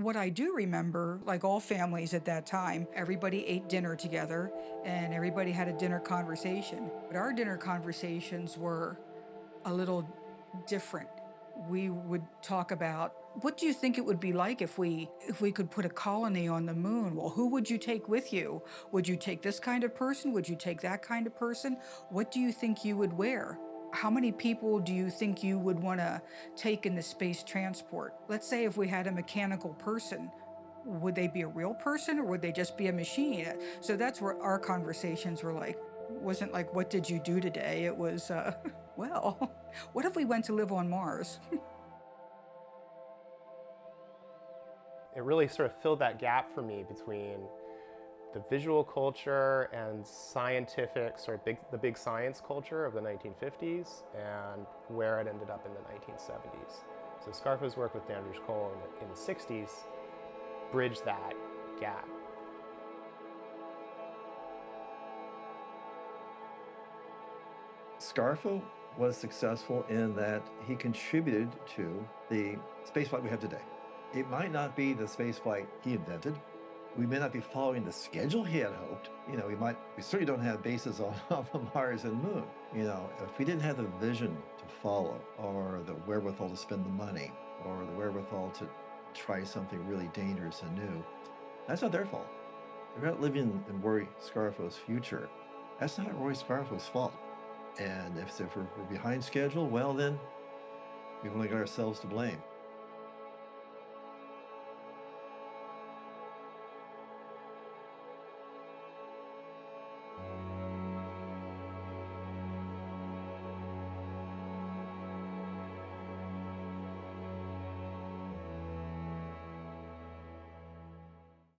What I do remember, like all families at that time, everybody ate dinner together and everybody had a dinner conversation. But our dinner conversations were a little different. We would talk about, what do you think it would be like if we could put a colony on the moon? Well, who would you take with you? Would you take this kind of person? Would you take that kind of person? What do you think you would wear? How many people do you think you would want to take in the space transport? Let's say if we had a mechanical person, would they be a real person or would they just be a machine? So that's where our conversations were like. It wasn't like, what did you do today? It was, well, what if we went to live on Mars? It really sort of filled that gap for me between the visual culture and scientific, the big science culture of the 1950s and where it ended up in the 1970s. So Scarfo's work with Dandridge Cole in the 60s bridged that gap. Scarfo was successful in that he contributed to the spaceflight we have today. It might not be the spaceflight he invented. We may not be following the schedule he had hoped. We certainly don't have bases on Mars and Moon. If we didn't have the vision to follow, or the wherewithal to spend the money, or the wherewithal to try something really dangerous and new, that's not their fault. They're not living in Roy Scarfo's future. That's not Roy Scarfo's fault. And if we're behind schedule, well then, we've only got ourselves to blame.